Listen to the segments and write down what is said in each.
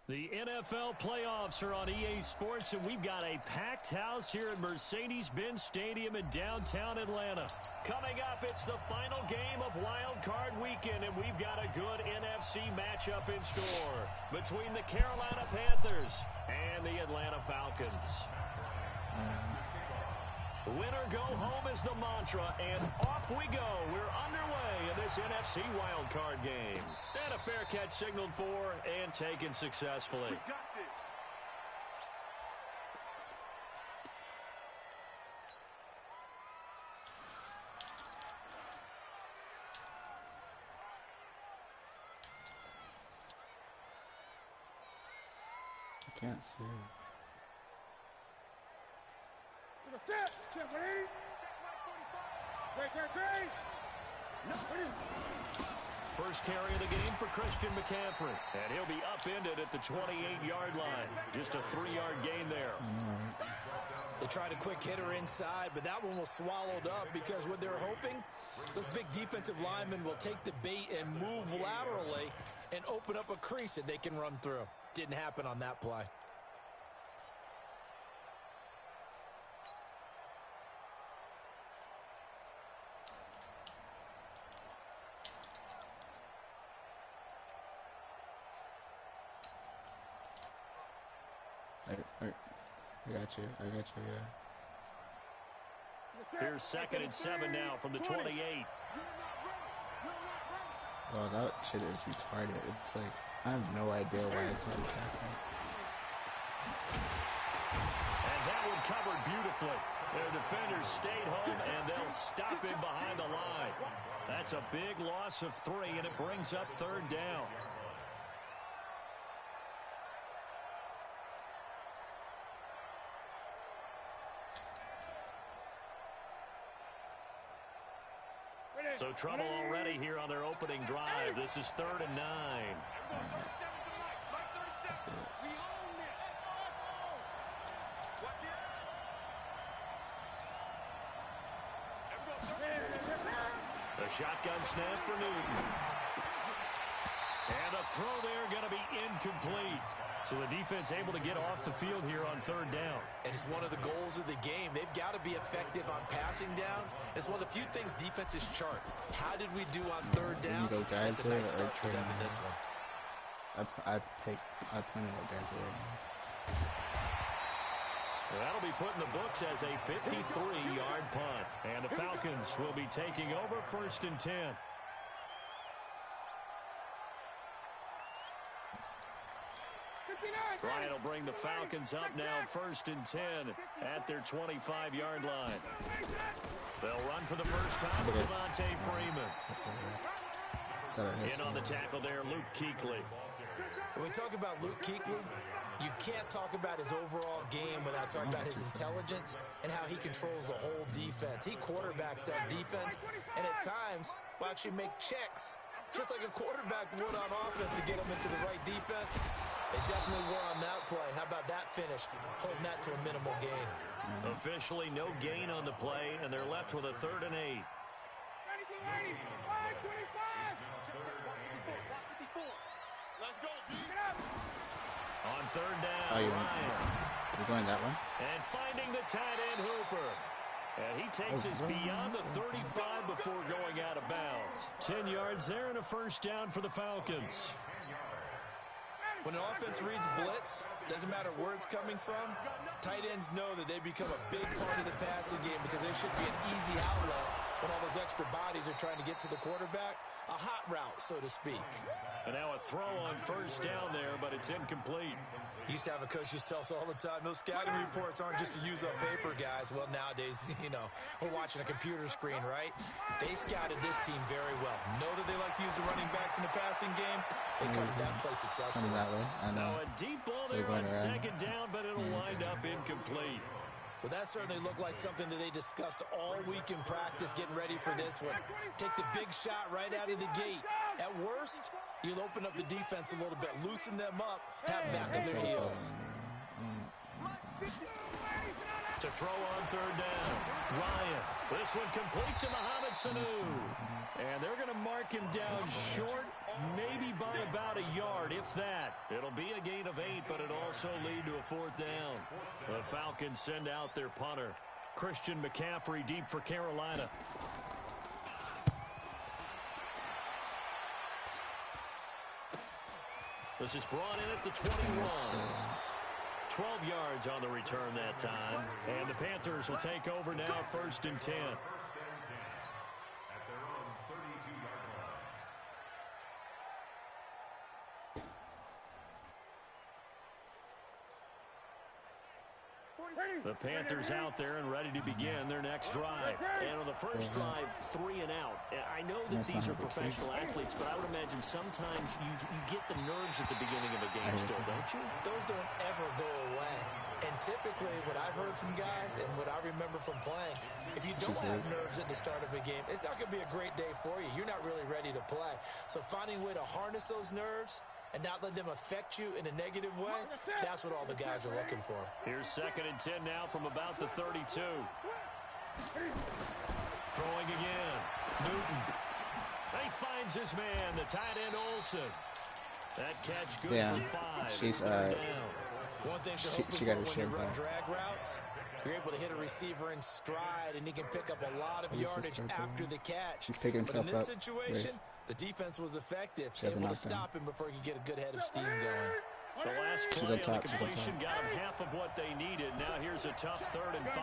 The NFL playoffs are on EA Sports, and we've got a packed house here at Mercedes-Benz Stadium in downtown Atlanta. Coming up, it's the final game of Wild Card Weekend, and we've got a good NFC matchup in store between the Carolina Panthers and the Atlanta Falcons. Winner go home is the mantra, and off we go. We're underway in this NFC wildcard game. And a fair catch signaled for and taken successfully. We got this. I can't see. First carry of the game for Christian McCaffrey. And he'll be upended at the 28-yard line. Just a 3-yard gain there. They tried a quick hitter inside, but that one was swallowed up because what they're hoping, those big defensive linemen will take the bait and move laterally and open up a crease that they can run through. Didn't happen on that play. I got you, yeah. Here's 2nd and 7 now from the 28. Oh, that shit is retarded. It's like, I have no idea why it's not attacking. And that one covered beautifully. Their defenders stayed home, and they'll stop him behind the line. That's a big loss of 3, and it brings up 3rd down. So trouble already here on their opening drive. This is 3rd and 9. That's it. The shotgun snap for Newton. And a throw there going to be incomplete. So the defense able to get off the field here on 3rd down. And it's one of the goals of the game. They've got to be effective on passing downs. It's one of the few things defenses chart. How did we do on 3rd down? Go guys That's a nice or start for them in this one. I planted out guys right now. That'll be put in the books as a 53-yard punt. And the Falcons will be taking over 1st and 10. Bryant will bring the Falcons up now 1st and 10 at their 25-yard line. They'll run for the first time with Devontae Freeman. In on the tackle there, Luke Kuechly. When we talk about Luke Kuechly, you can't talk about his overall game without talking about his intelligence and how he controls the whole defense. He quarterbacks that defense, and at times will actually make checks, just like a quarterback would on offense to get him into the right defense. They definitely were on that play. How about that finish? Holding that to a minimal gain. Officially no gain on the play, and they're left with a 3rd and 8. Let's go, D. On 3rd down, You're going that way? And finding the tight end, Hooper. And he takes us beyond the 35 before going out of bounds. 10 yards there and a 1st down for the Falcons. When an offense reads blitz, doesn't matter where it's coming from, tight ends know that they become a big part of the passing game because there should be an easy outlet when all those extra bodies are trying to get to the quarterback. A hot route, so to speak. And now a throw on 1st down there, but it's incomplete. Used to have a coach used to tell us all the time, those scouting reports aren't just to use up paper, guys. Well, nowadays, we're watching a computer screen, right? They scouted this team very well. Know that they like to use the running backs in the passing game. They covered that play successfully. Coming that way. I know. Now a deep ball there on 2nd down, but it'll wind up incomplete. Well, that certainly looked like something that they discussed all week in practice getting ready for this one. Take the big shot right out of the gate. At worst, you'll open up the defense a little bit, loosen them up, have them back on their heels. To throw on 3rd down, Ryan. This one complete to Mohamed Sanu. And they're going to mark him down short, maybe by about a yard, if that. It'll be a gain of 8, but it also lead to a 4th down. The Falcons send out their punter. Christian McCaffrey deep for Carolina. This is brought in at the 21. 12 yards on the return that time. And the Panthers will take over now, 1st and 10. The Panthers out there and ready to begin their next drive. And on the first drive, 3 and out. I know that these are professional athletes, but I would imagine sometimes you get the nerves at the beginning of a game still, don't you? Those don't ever go away. And typically what I've heard from guys and what I remember from playing, if you don't have nerves at the start of a game, it's not going to be a great day for you. You're not really ready to play. So finding a way to harness those nerves and not let them affect you in a negative way, that's what all the guys are looking for. Here's 2nd and 10 now from about the 32. Throwing again. Newton. He finds his man, the tight end Olsen. That catch good for 5. She's One thing you're hoping for when you run drag routes, you're able to hit a receiver in stride, and he can pick up a lot of yardage after the catch. He's picking himself but in this up. situation, the defense was effective, able to stop him before he could get a good head of steam going. The last play on the completion got him half of what they needed. Now here's a tough 3rd and 5.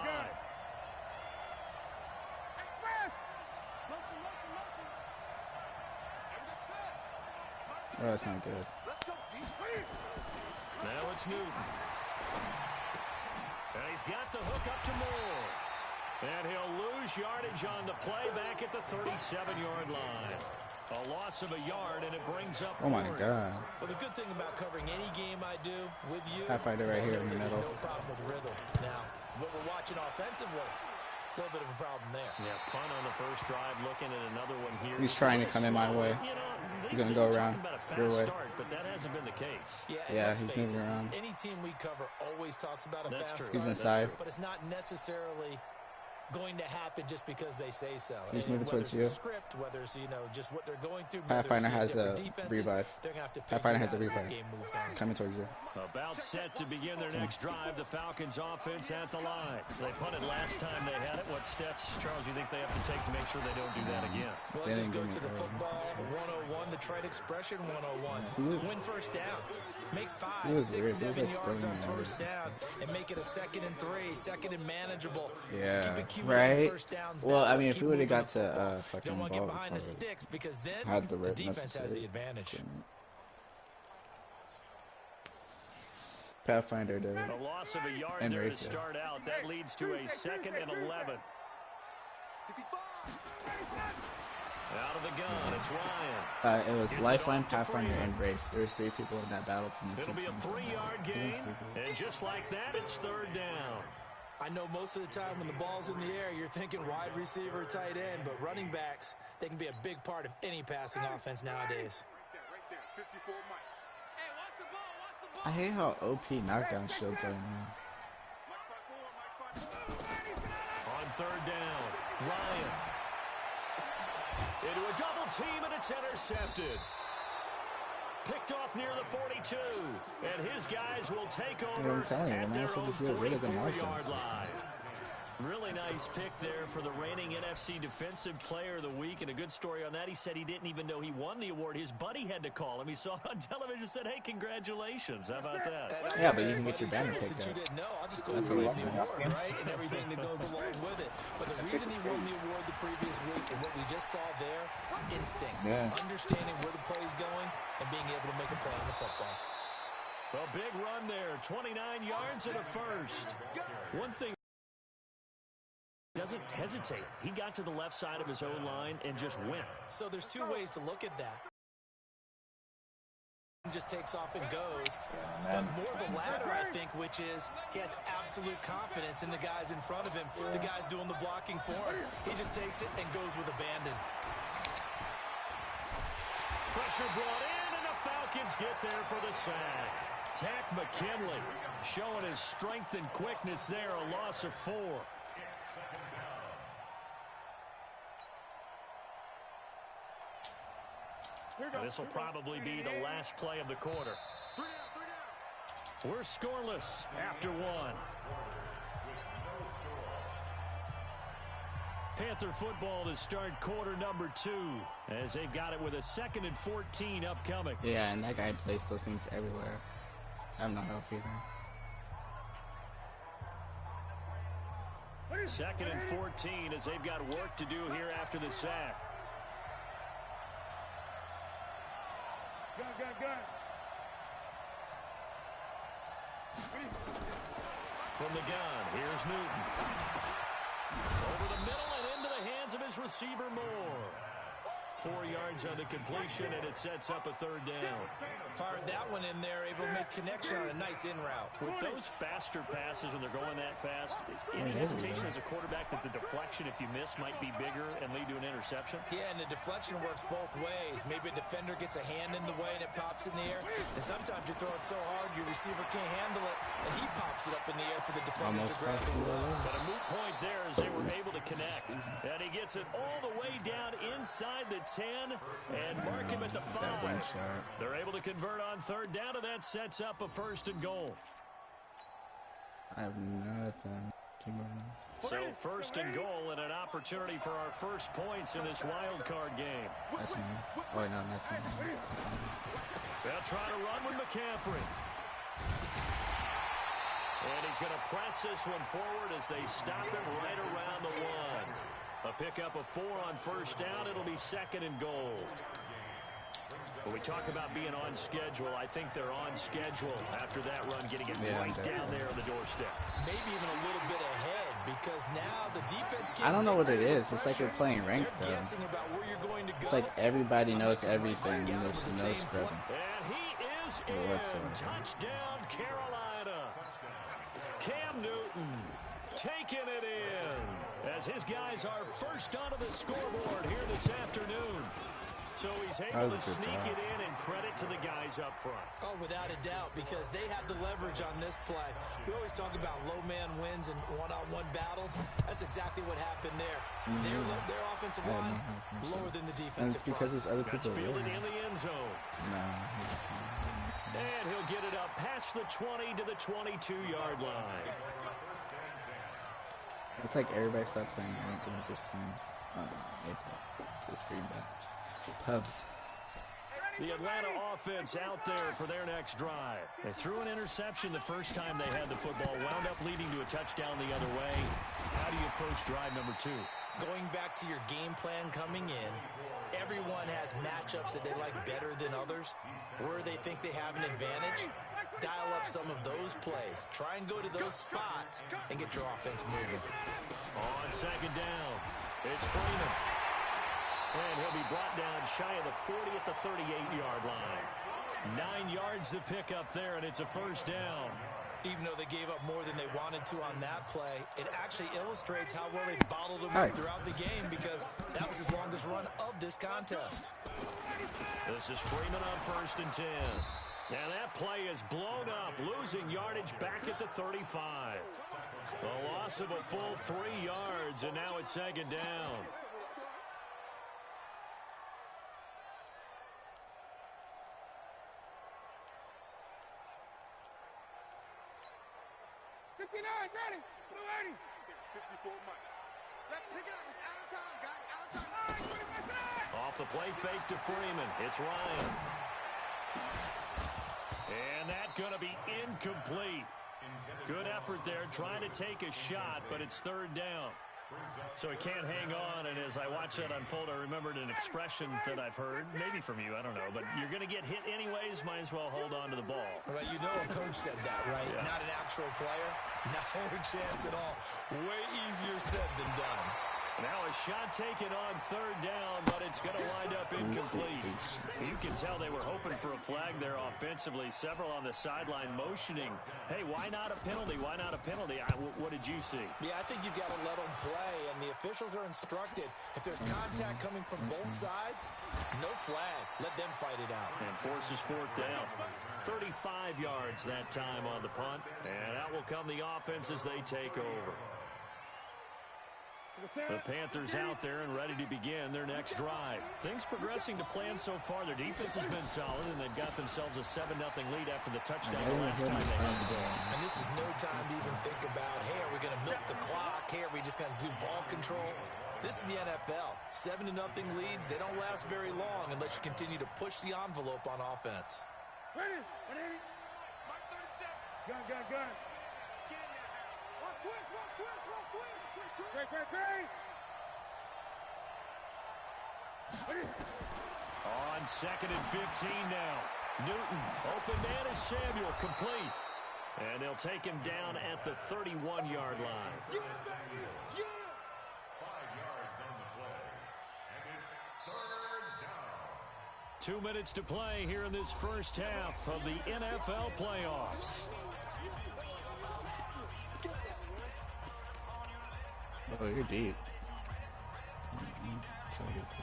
Oh, that's not good. Now it's Newton. And he's got the hook up to Moore. And he'll lose yardage on the play back at the 37-yard line. A loss of a yard, and it brings up 4th. Oh, my God. Well, the good thing about covering any game I do with you Pathfinder right here in the middle. No problem with rhythm. Now, what we're watching offensively, a little bit of a problem there. Yeah, punt on the first drive, looking at another one here. He's trying to come in my way. He's going to go around your way. Start, but that hasn't been the case. Yeah, he's moving around. Any team we cover always talks about a fast start. He's inside. But it's not necessarily going to happen just because they say so. He's moving towards you. Script, whether it's, just what they're going through. Pathfinder has a revive. Pathfinder has a revive. He's coming towards you. About set to begin their next drive. The Falcons offense at the line. They punted last time they had it. What steps, Charles, you think they have to take to make sure they don't do that again? Well, let's just go to the football 101, the trade expression 101. Win first down. Make 5, 6, 7 yards on first down and make it a 2nd and 3, 2nd and manageable. Yeah, right? Well, I mean, if we would have got to fucking ball, get behind the sticks because then the defense has the advantage. Pathfinder did. A loss of a yard there to start out. That leads to a 2nd and 11. Out of the gun, it's Ryan. It was Lifeline, Pathfinder, and Wraith. There was 3 people in that battle. It'll be a 3-yard gain, and just like that, it's 3rd down. I know most of the time when the ball's in the air, you're thinking wide receiver, tight end, but running backs, they can be a big part of any passing offense nowadays. I hate how OP knockdown shields are now. On 3rd down, Ryan. Into a double team, and it's intercepted. Picked off near the 42, and his guys will take over at their own 44-yard line. Really nice pick there for the reigning NFC Defensive Player of the Week, and a good story on that. He said he didn't even know he won the award. His buddy had to call him. He saw it on television and said, hey, congratulations. How about that? Yeah, but you can get your banner picked up. You didn't know. I'll just go and claim the award, right, and everything that goes along with it. But the reason he won the award the previous week and what we just saw there, instincts, understanding where the play is going and being able to make a play on the football. A big run there, 29 yards and a first. One thing. Doesn't hesitate. He got to the left side of his own line and just went. So there's 2 ways to look at that. Just takes off and goes, but more the latter, I think, which is he has absolute confidence in the guys in front of him, the guys doing the blocking for him. He just takes it and goes with abandon. Pressure brought in, and the Falcons get there for the sack. Tack McKinley showing his strength and quickness there, a loss of 4. This will probably be the last play of the quarter. We're scoreless after one. Panther football to start quarter number 2 as they've got it with a 2nd and 14 upcoming. Yeah, and that guy plays those things everywhere. I'm not healthy either. 2nd and 14 as they've got work to do here after the sack. From the gun, here's Newton. Over the middle and into the hands of his receiver, Moore. 4 yards on the completion, and it sets up a 3rd down. Fired that one in there, able to make connection on a nice in route. With those faster passes when they're going that fast, any hesitation as a quarterback that the deflection, if you miss, might be bigger and lead to an interception? Yeah, and the deflection works both ways. Maybe a defender gets a hand in the way and it pops in the air. And sometimes you throw it so hard your receiver can't handle it, and he pops it up in the air for the defenders to grab as well. But a moot point there as they were able to connect. And he gets it all the way down inside the 10 and mark him at the 5. They're able to convert on 3rd down, and that sets up a 1st and goal. I have nothing. Keep moving. So 1st and goal and an opportunity for our first points in this wild card game. That's me. Oh, no, that's me. They'll try to run with McCaffrey. And he's going to press this one forward as they stop him right around the 1. A pickup of 4 on 1st down. It'll be 2nd and goal. When we talk about being on schedule, I think they're on schedule after that run, getting it right down there on the doorstep. Maybe even a little bit ahead, because now the defense can't. I don't know what it is. It's like we're playing ranked, though. About where you're going to go. It's like everybody knows everything, and there's no spreading. And he is in. Touchdown, Carolina. Cam Newton taking it in as his guys are first onto the scoreboard here this afternoon. So he's able to sneak it in, and credit to the guys up front. Oh, without a doubt, because they have the leverage on this play. We always talk about low man wins and one-on-one battles. That's exactly what happened there. Their offensive line lower than the defensive front. And it's because there's other people fielded in the end zone. And he'll get it up past the 20 to the 22-yard line. It's like everybody stopped playing ranked and just playing Apex. Just stream back. Pubs. The Atlanta offense out there for their next drive. They threw an interception the first time they had the football, wound up leading to a touchdown the other way. How do you approach drive number 2? Going back to your game plan coming in, everyone has matchups that they like better than others, where they think they have an advantage. Dial up some of those plays. Try and go to those spots and get your offense moving. On 2nd down, it's Freeman. And he'll be brought down shy of the 40 at the 38-yard line. 9 yards to pick up there, and it's a 1st down. Even though they gave up more than they wanted to on that play, it actually illustrates how well they bottled them up throughout the game, because that was his longest run of this contest. This is Freeman on 1st and 10. And that play is blown up, losing yardage back at the 35. A loss of a full 3 yards, and now it's 2nd down. Ready. 54 Mike. Let's pick it up. It's out of time, guys. Out of time. Off the play fake to Freeman. It's Ryan. And that's going to be incomplete. Good effort there, trying to take a shot, but it's 3rd down. So he can't hang on, and as I watch that unfold, I remembered an expression that I've heard, maybe from you, I don't know, but you're going to get hit anyways, might as well hold on to the ball. Right, you know a coach said that, right? Yeah. Not an actual player. No chance at all. Way easier said than done. Now a shot taken on 3rd down, but it's going to wind up incomplete. You can tell they were hoping for a flag there offensively. Several on the sideline motioning, hey, why not a penalty? Why not a penalty? What did you see? Yeah, I think you've got to let them play, and the officials are instructed. If there's contact coming from both sides, no flag. Let them fight it out. And forces 4th down. 35 yards that time on the punt, and out will come the offense as they take over. The Panthers out there and ready to begin their next drive. Things progressing to plan so far. Their defense has been solid, and they've got themselves a 7-0 lead after the touchdown the last time they had the ball. And this is no time to even think about, hey, are we going to milk the clock? Hey, are we just going to do ball control? This is the NFL. 7-0 leads, they don't last very long unless you continue to push the envelope on offense. Ready? Mark 37. Gun. Watch twist. Great. On 2nd and 15 now. Newton, open man is Samuel, complete. And they'll take him down at the 31-yard line. Yeah. 5 yards on the play. And it's 3rd down. 2 minutes to play here in this first half of the NFL playoffs. Oh, you're deep. Try to get to it.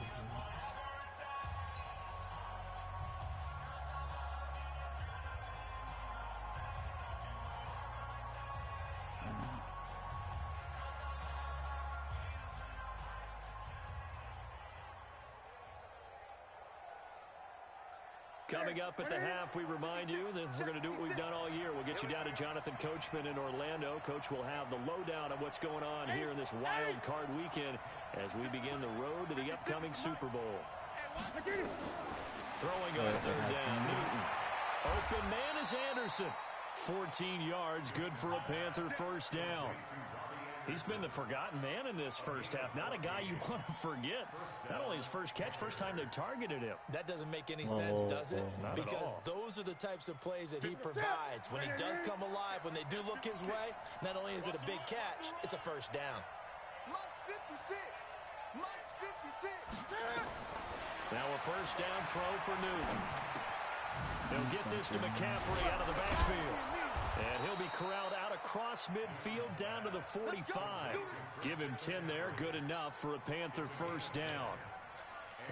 Coming up at the half, we remind you that we're going to do what we've done all year. We'll get you down to Jonathan Coachman in Orlando. Coach will have the lowdown on what's going on here in this wild card weekend as we begin the road to the upcoming Super Bowl. Throwing on 3rd down, Newton. Open man is Anderson. 14 yards, good for a Panther first down. He's been the forgotten man in this first half. Not a guy you want to forget. Not only his first catch, first time they've targeted him. That doesn't make any sense, does it? Because those are the types of plays that he provides. When he does come alive, when they do look his way, not only is it a big catch, it's a first down. Mark 56. Now a first down throw for Newton. He'll get this to McCaffrey out of the backfield. And he'll be corralled out across midfield down to the 45. Give him 10 there, good enough for a Panther first down.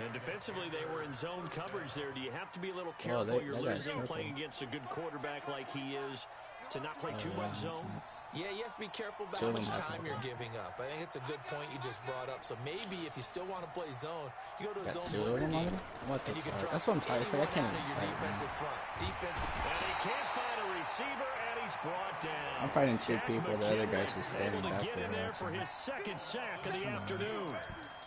And defensively, they were in zone coverage there. Do you have to be a little careful? You're losing playing against a good quarterback like he is to not play too much zone? Yeah, you have to be careful about how much time you're giving up. I think it's a good point you just brought up. So maybe if you still want to play zone, you go to a zone blitz scheme. What the fuck? That's what I'm tired of. I can't even fight. Defensive front. Defensive. And he can't find a receiver, and he's brought down. I'm fighting 2 people. The other guy's just standing back Able to get in there for there. his 2nd sack of the afternoon.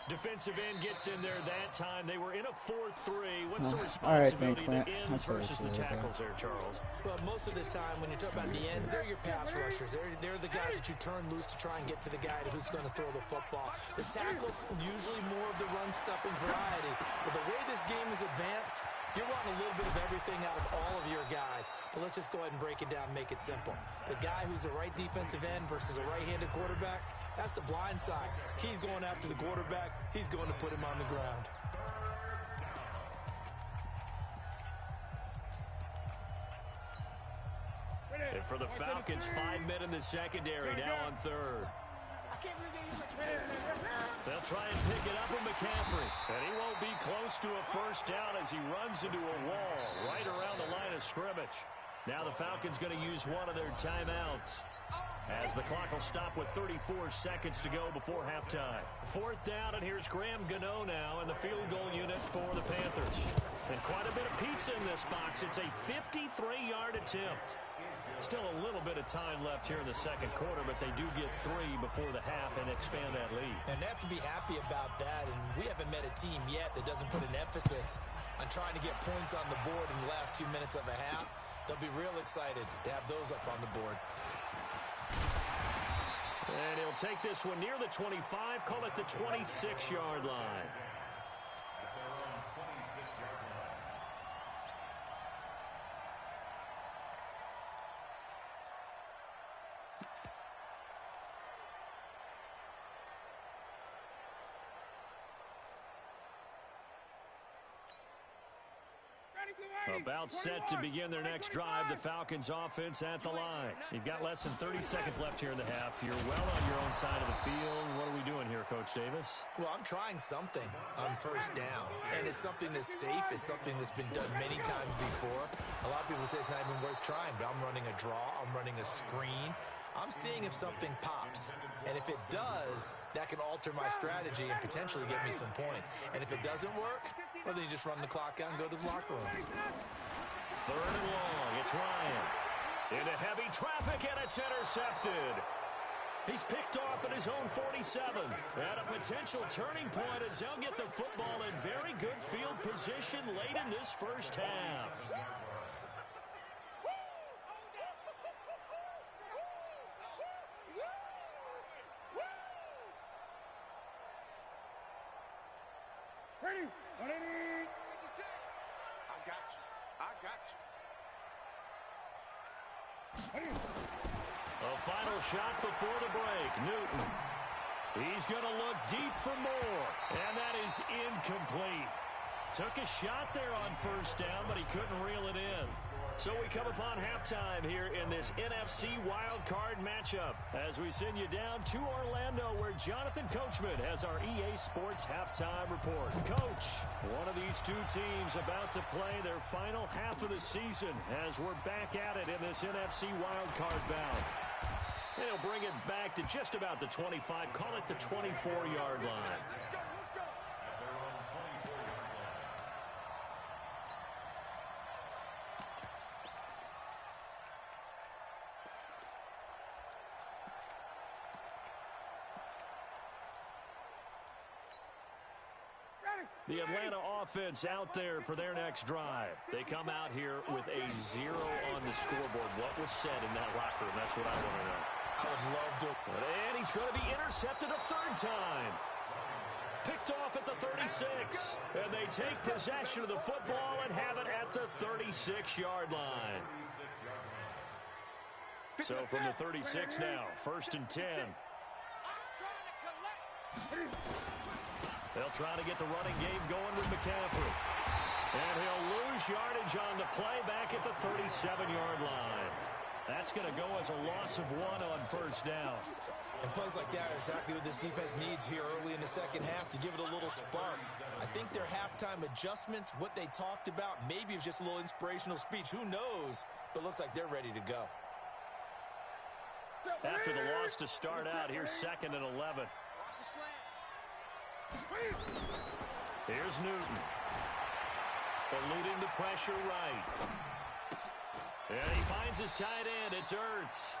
Defensive end gets in there that time. They were in a 4-3. What's the responsibility to ends versus the tackles there, Charles? Well, most of the time when you talk about the ends, they're your pass rushers. They're the guys that you turn loose to try and get to the guy who's going to throw the football. The tackles, usually more of the run-stuffing variety. But the way this game is advanced, you're wanting a little bit of everything out of all of your guys. But let's just go ahead and break it down, make it simple. The guy who's the right defensive end versus a right-handed quarterback, that's the blind side. He's going after the quarterback. He's going to put him on the ground. And for the Falcons, 5 men in the secondary, now on 3rd. They'll try and pick it up with McCaffrey. And he won't be close to a first down as he runs into a wall right around the line of scrimmage. Now the Falcons going to use one of their timeouts, as the clock will stop with 34 seconds to go before halftime. 4th down, and here's Graham Gano now in the field goal unit for the Panthers. And quite a bit of pizza in this box. It's a 53-yard attempt. Still a little bit of time left here in the second quarter, but they do get 3 before the half and expand that lead. And they have to be happy about that, and we haven't met a team yet that doesn't put an emphasis on trying to get points on the board in the last 2 minutes of a half. They'll be real excited to have those up on the board. And he'll take this one near the 25, call it the 26-yard line. About set to begin their next drive. The Falcons offense at the line. You've got less than 30 seconds left here in the half. You're well on your own side of the field. What are we doing here, Coach Davis? Well, I'm trying something on first down. And it's something that's safe. It's something that's been done many times before. A lot of people say it's not even worth trying, but I'm running a draw. I'm running a screen. I'm seeing if something pops. And if it does, that can alter my strategy and potentially get me some points. And if it doesn't work, well, then you just run the clock out and go to the locker room. 3rd and long. It's Ryan. Into heavy traffic, and it's intercepted. He's picked off at his own 47. At a potential turning point as they'll get the football in very good field position late in this first half. Ready? 180. I got you. I got you. A final shot before the break. Newton. He's going to look deep for more. And that is incomplete. Took a shot there on 1st down, but he couldn't reel it in. So we come upon halftime here in this NFC wildcard matchup as we send you down to Orlando where Jonathan Coachman has our EA Sports halftime report. Coach, one of these two teams about to play their final half of the season as we're back at it in this NFC wildcard bout. They'll bring it back to just about the 25, call it the 24-yard line. The Atlanta offense out there for their next drive. They come out here with a 0 on the scoreboard. What was said in that locker room? That's what I want to know. I would love to. And he's going to be intercepted a 3rd time. Picked off at the 36. And they take possession of the football and have it at the 36-yard line. So from the 36 now, 1st and 10. They'll try to get the running game going with McCaffrey. And he'll lose yardage on the play back at the 37-yard line. That's going to go as a loss of 1 on 1st down. And plays like that are exactly what this defense needs here early in the second half to give it a little spark. I think their halftime adjustments, what they talked about, maybe it was just a little inspirational speech. Who knows? But looks like they're ready to go. After the loss to start out, here's 2nd and 11. Here's Newton. Eluding the pressure right. And he finds his tight end. It's Ertz.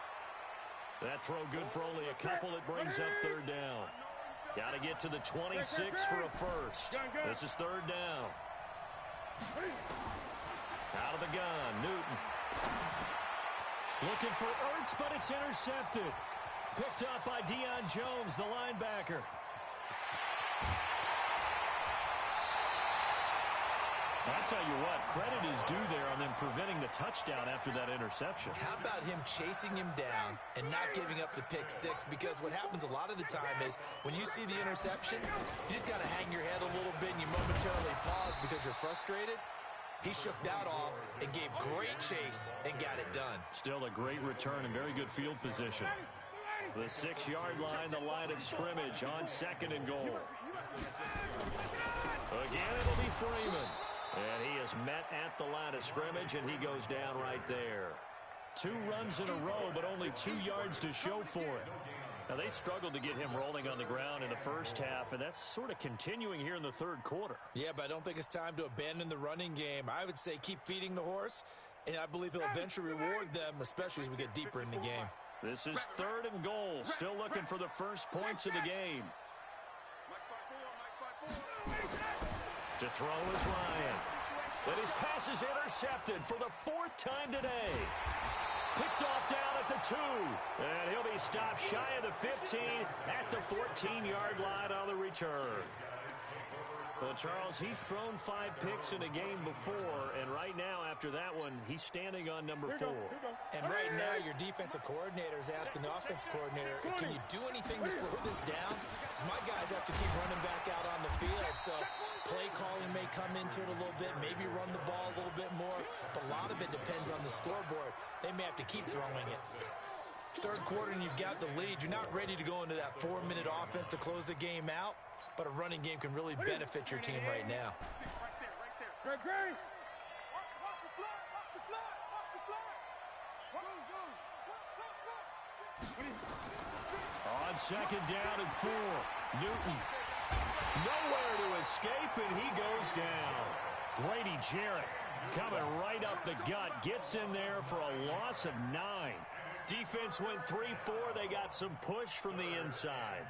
That throw good for only a couple. It brings up 3rd down. Got to get to the 26 for a first. This is 3rd down. Out of the gun, Newton. Looking for Ertz, but it's intercepted. Picked up by Deion Jones, the linebacker. I'll tell you what, credit is due there on them preventing the touchdown after that interception. How about him chasing him down and not giving up the pick 6? Because what happens a lot of the time is when you see the interception, you just got to hang your head a little bit and you momentarily pause because you're frustrated. He shook that off and gave great chase and got it done. Still a great return and very good field position. The 6-yard line, the line of scrimmage on 2nd and goal. Again, it'll be Freeman. And he is met at the line of scrimmage, and he goes down right there. 2 runs in a row, but only 2 yards to show for it. Now, they struggled to get him rolling on the ground in the first half, and that's sort of continuing here in the 3rd quarter. Yeah, but I don't think it's time to abandon the running game. I would say keep feeding the horse, and I believe he'll eventually reward them, especially as we get deeper in the game. This is 3rd and goal. Still looking for the first points of the game. To throw is Ryan. But his pass is intercepted for the 4th time today. Picked off down at the 2. And he'll be stopped shy of the 15 at the 14-yard line on the return. Well, Charles, he's thrown 5 picks in a game before, and right now, after that one, he's standing on number 4. And right now, your defensive coordinator is asking the offensive coordinator, can you do anything to slow this down? Because my guys have to keep running back out on the field, so play calling may come into it a little bit, maybe run the ball a little bit more, but a lot of it depends on the scoreboard. They may have to keep throwing it. 3rd quarter, and you've got the lead. You're not ready to go into that 4-minute offense to close the game out. But a running game can really benefit your team right now. Great. On second down and 4. Newton. Nowhere to escape, and he goes down. Grady Jarrett coming right up the gut. Gets in there for a loss of 9. Defense went 3-4. They got some push from the inside.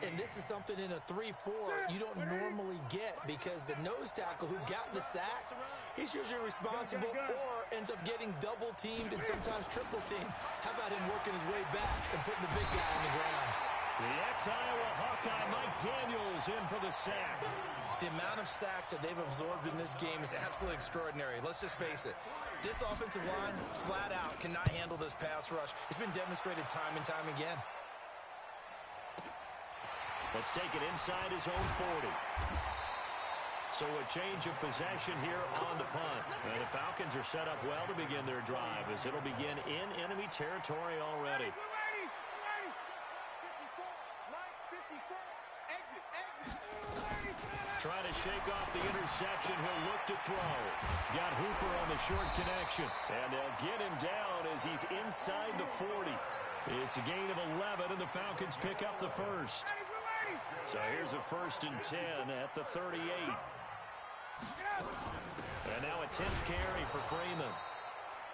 And this is something in a 3-4 you don't normally get because the nose tackle who got the sack, he's usually responsible or ends up getting double-teamed and sometimes triple-teamed. How about him working his way back and putting the big guy on the ground? The ex-Iowa Hawkeye Mike Daniels in for the sack. The amount of sacks that they've absorbed in this game is absolutely extraordinary. Let's just face it. This offensive line, flat out, cannot handle this pass rush. It's been demonstrated time and time again. Let's take it inside his own 40. So a change of possession here on the punt. And the Falcons are set up well to begin their drive as it'll begin in enemy territory already. Trying to shake off the interception. He'll look to throw. He's got Hooper on the short connection. And they'll get him down as he's inside the 40. It's a gain of 11, and the Falcons pick up the first. So here's a 1st and 10 at the 38. And now a 10th carry for Freeman.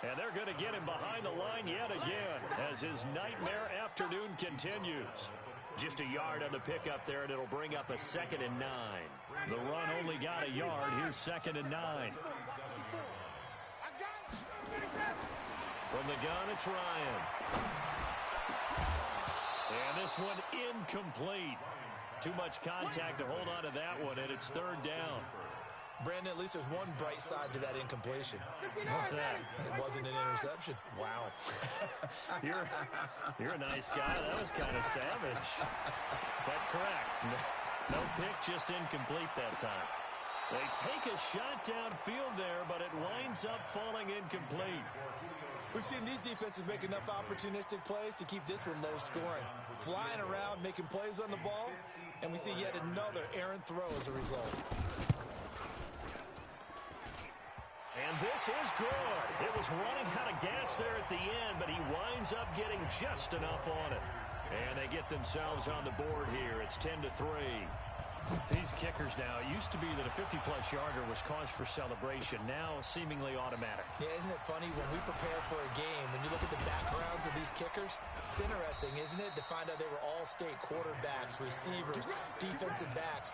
And they're going to get him behind the line yet again as his nightmare afternoon continues. Just a yard on the pickup there, and it'll bring up a 2nd and 9. The run only got a yard. Here's 2nd and 9. From the gun, it's Ryan. And this one incomplete. Too much contact to hold on to that one, and it's 3rd down. Brandon, at least there's one bright side to that incompletion. What's that? It wasn't an interception. Wow. You're a nice guy. That was kind of savage. But correct. No pick, just incomplete that time. They take a shot downfield there, but it winds up falling incomplete. We've seen these defenses make enough opportunistic plays to keep this one low scoring. Flying around, making plays on the ball, and we see yet another errant throw as a result. And this is good. It was running out of gas there at the end, but he winds up getting just enough on it. And they get themselves on the board here. It's 10-3. These kickers now, it used to be that a 50-plus yarder was cause for celebration. Now seemingly automatic. Yeah, isn't it funny when we prepare for a game, when you look at the backgrounds of these kickers, it's interesting, isn't it, to find out they were all-state quarterbacks, receivers, defensive backs,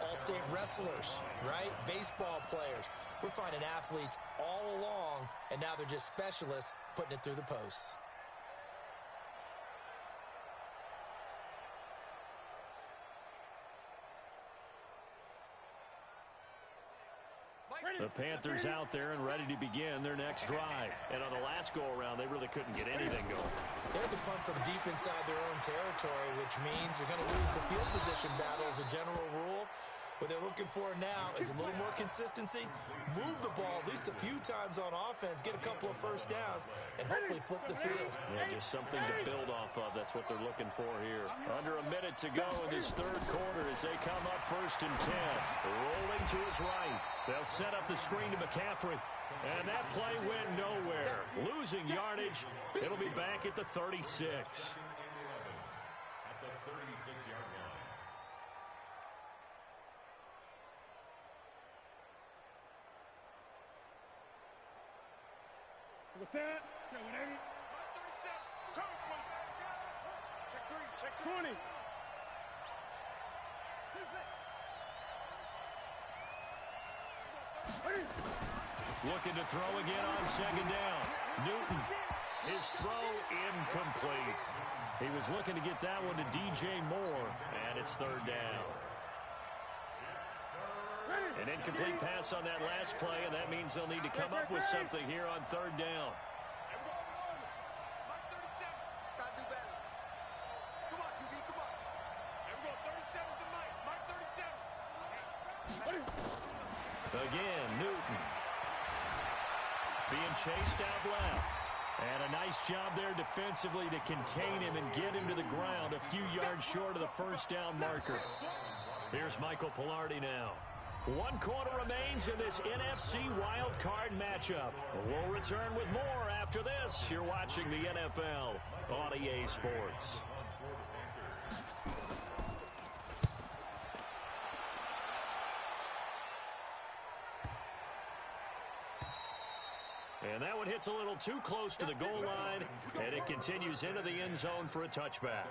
all-state wrestlers, right? Baseball players. We're finding athletes all along, and now they're just specialists putting it through the posts. The Panthers out there and ready to begin their next drive. And on the last go-around, they really couldn't get anything going. They had to punt from deep inside their own territory, which means they're going to lose the field position battle as a general rule. What they're looking for now is a little more consistency, move the ball at least a few times on offense, get a couple of first downs, and hopefully flip the field. Yeah, just something to build off of. That's what they're looking for here. Under a minute to go in this 3rd quarter as they come up 1st and 10. Rolling to his right. They'll set up the screen to McCaffrey. And that play went nowhere. Losing yardage. It'll be back at the 36. At the 36-yard line. What's that? Check 180. Check 3. Check 20. Looking to throw again on 2nd down. Newton. His throw incomplete. He was looking to get that one to DJ Moore, and it's 3rd down. An incomplete pass on that last play, and that means they'll need to come up with something here on 3rd down. Gotta do better. Come on, QB, come on. There we go, 37's the mic. Mike 37. Again, Newton. Being chased out left. And a nice job there defensively to contain him and get him to the ground a few yards short of the 1st down marker. Here's Michael Pilardi now. One quarter remains in this NFC wildcard matchup. We'll return with more after this. You're watching the NFL on EA Sports. And that one hits a little too close to the goal line, and it continues into the end zone for a touchback.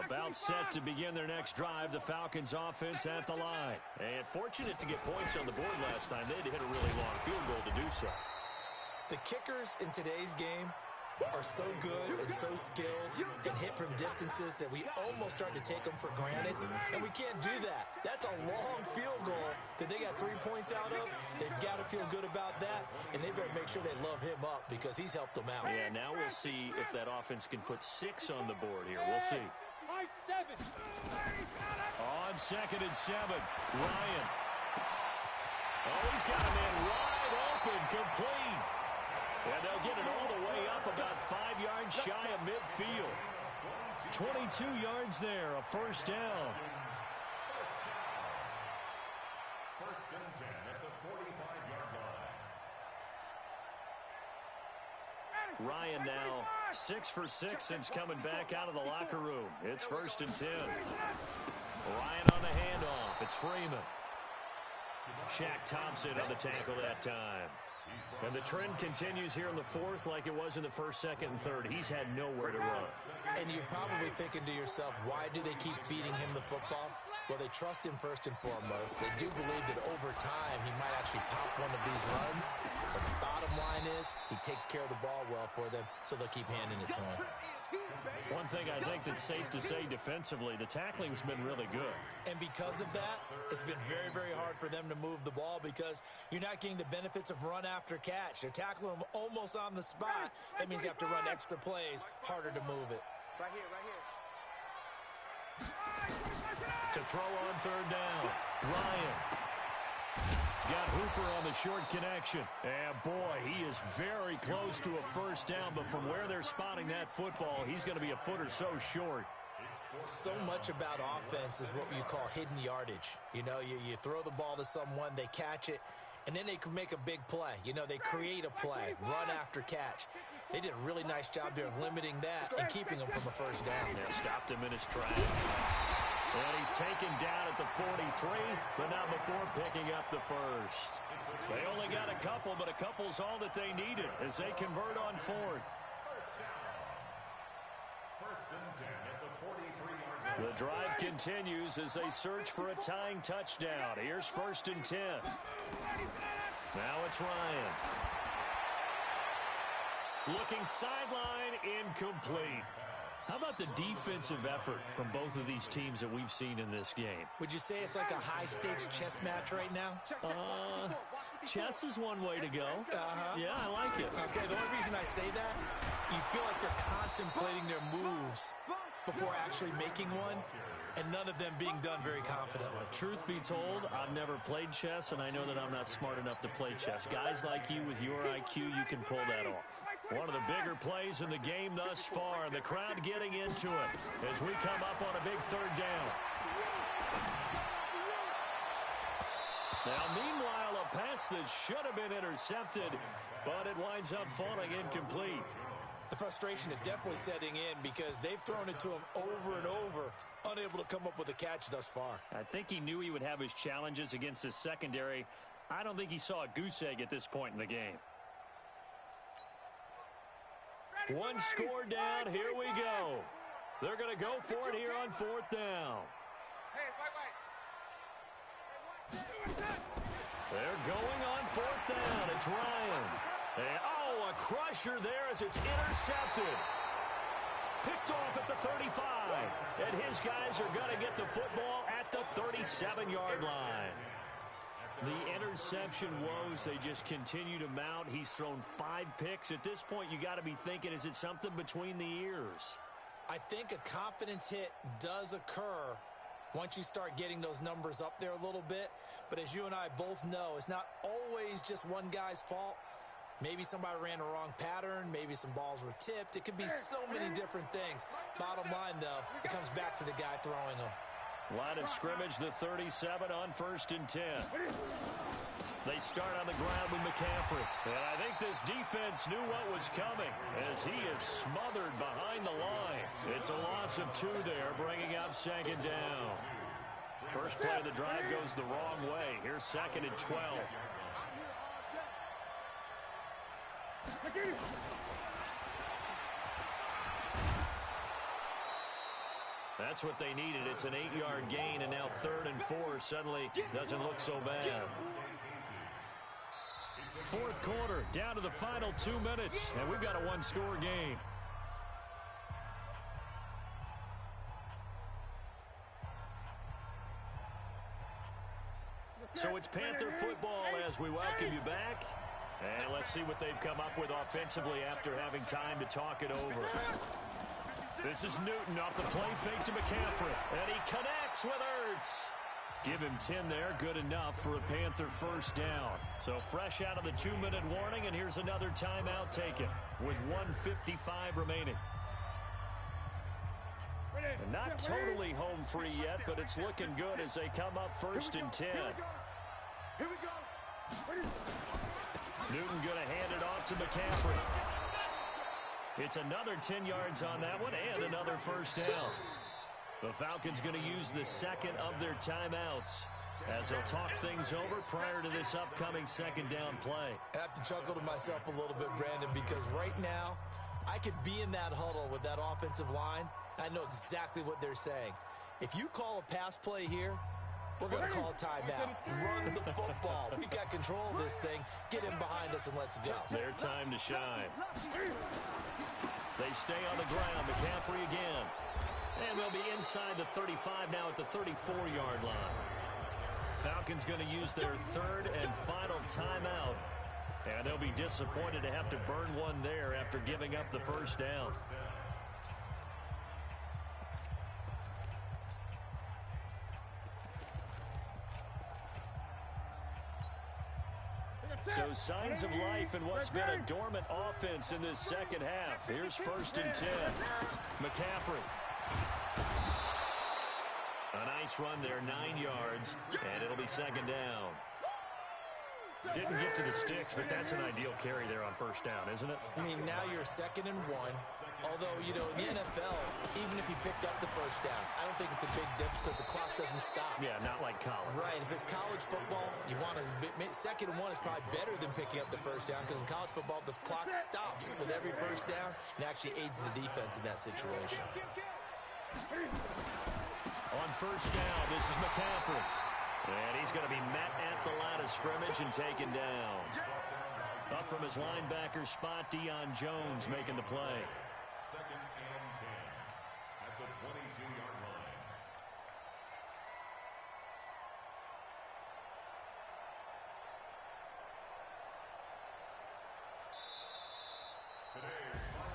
About set to begin their next drive, the Falcons offense at the line. And fortunate to get points on the board last time. They had to hit a really long field goal to do so. The kickers in today's game are so good and so skilled and hit from distances that we almost start to take them for granted, and we can't do that. That's a long field goal that they got 3 points out of. They've got to feel good about that, and they better make sure they love him up because he's helped them out. Yeah, now we'll see if that offense can put 6 on the board here. We'll see. On 2nd and 7, Ryan. Oh, he's got a man wide open, complete. And they'll get it all the way up about 5 yards shy of midfield. 22 yards there, a first down. First and 10 at the 45-yard line. Ryan now 6 for 6 since coming back out of the locker room. It's 1st and 10. Ryan on the handoff. It's Freeman. Shaq Thompson on the tackle that time. And the trend continues here in the 4th like it was in the 1st, 2nd, and 3rd. He's had nowhere to run. And you're probably thinking to yourself, why do they keep feeding him the football? Well, they trust him first and foremost. They do believe that over time he might actually pop one of these runs. But the bottom line is he takes care of the ball well for them, so they'll keep handing it to him. One thing I think that's safe to say defensively, the tackling's been really good. And because of that, it's been very, very hard for them to move the ball because you're not getting the benefits of run after catch. They're tackling them almost on the spot. That means you have to run extra plays, harder to move it. Right here, right here. To throw on 3rd down, Ryan. He's got Hooper on the short connection. And boy, he is very close to a first down, but from where they're spotting that football, he's going to be a foot or so short. So much about offense is what you call hidden yardage. You know, you throw the ball to someone, they catch it, and then they can make a big play. You know, they create a play, run after catch. They did a really nice job there of limiting that and keeping him from a first down. Yeah, stopped him in his tracks. And he's taken down at the 43, but not before picking up the first. They only got a couple, but a couple's all that they needed as they convert on 4th. First and 10 at the 43-yard line. The drive continues as they search for a tying touchdown. Here's 1st and 10. Now it's Ryan. Looking sideline, incomplete. How about the defensive effort from both of these teams that we've seen in this game? Would you say it's like a high-stakes chess match right now? Chess is one way to go. Yeah, I like it. Okay, the only reason I say that, you feel like they're contemplating their moves before actually making one, and none of them being done very confidently. Truth be told, I've never played chess, and I know that I'm not smart enough to play chess. Guys like you with your IQ, you can pull that off. One of the bigger plays in the game thus far, and the crowd getting into it as we come up on a big 3rd down. Now, meanwhile, a pass that should have been intercepted, but it winds up falling incomplete. The frustration is definitely setting in because they've thrown it to him over and over, unable to come up with a catch thus far. I think he knew he would have his challenges against his secondary. I don't think he saw a goose egg at this point in the game. One score down, here we go. They're going to go for it here on 4th down. They're going on 4th down. It's Ryan. And, a crusher there as it's intercepted. Picked off at the 35. And his guys are going to get the football at the 37-yard line. The interception woes, they just continue to mount. He's thrown 5 picks. At this point, you got to be thinking, is it something between the ears? I think a confidence hit does occur once you start getting those numbers up there a little bit. But as you and I both know, it's not always just one guy's fault. Maybe somebody ran the wrong pattern. Maybe some balls were tipped. It could be so many different things. Bottom line, though, it comes back to the guy throwing them. Line of scrimmage, the 37 on 1st and 10. They start on the ground with McCaffrey. And I think this defense knew what was coming as he is smothered behind the line. It's a loss of 2 there, bringing up 2nd down. First play of the drive goes the wrong way. Here's 2nd and 12. That's what they needed. It's an 8-yard gain, and now 3rd and 4 suddenly doesn't look so bad. 4th quarter, down to the final 2 minutes, and we've got a 1-score game. So it's Panther football as we welcome you back. And let's see what they've come up with offensively after having time to talk it over. This is Newton off the play fake to McCaffrey. And he connects with Ertz. Give him 10 there, good enough for a Panther first down. So fresh out of the 2-minute warning, and here's another timeout taken with 1:55 remaining. And not totally home free yet, but it's looking good as they come up 1st and 10. Here we go. Newton going to hand it off to McCaffrey. It's another 10 yards on that one and another first down. The Falcons going to use the 2nd of their timeouts as they'll talk things over prior to this upcoming 2nd down play. I have to chuckle to myself a little bit, Brandon, because right now I could be in that huddle with that offensive line. I know exactly what they're saying. If you call a pass play here, we're going to call a timeout. Run the football. We've got control of this thing. Get him behind us and let's go. Their time to shine. They stay on the ground. McCaffrey again. And they'll be inside the 35 now at the 34-yard line. Falcons going to use their 3rd and final timeout. And they'll be disappointed to have to burn one there after giving up the first down. So signs of life in what's been a dormant offense in this 2nd half. Here's 1st and 10. McCaffrey. A nice run there, 9 yards, and it'll be 2nd down. Didn't get to the sticks, but that's an ideal carry there on first down, isn't it? I mean, now you're 2nd and 1. Although, you know, in the NFL, even if you picked up the first down, I don't think it's a big difference because the clock doesn't stop. Yeah, not like college. Right. If it's college football, you want to 2nd and 1 is probably better than picking up the first down because in college football, the clock stops with every first down and actually aids the defense in that situation. On first down, this is McCaffrey. And he's going to be met at the line of scrimmage and taken down. Up from his linebacker spot, Deion Jones making the play. 2nd and 10 at the 22-yard line.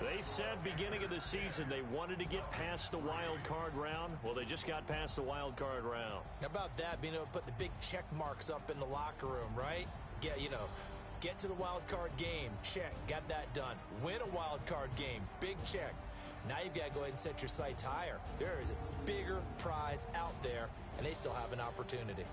They said beginning of the season they wanted to get past the wild card round. Well, they just got past the wild card round. How about that? Being able to put the big check marks up in the locker room, right? Yeah, you know, get to the wild card game. Check. Got that done. Win a wild card game. Big check. Now you've got to go ahead and set your sights higher. There is a bigger prize out there, and they still have an opportunity.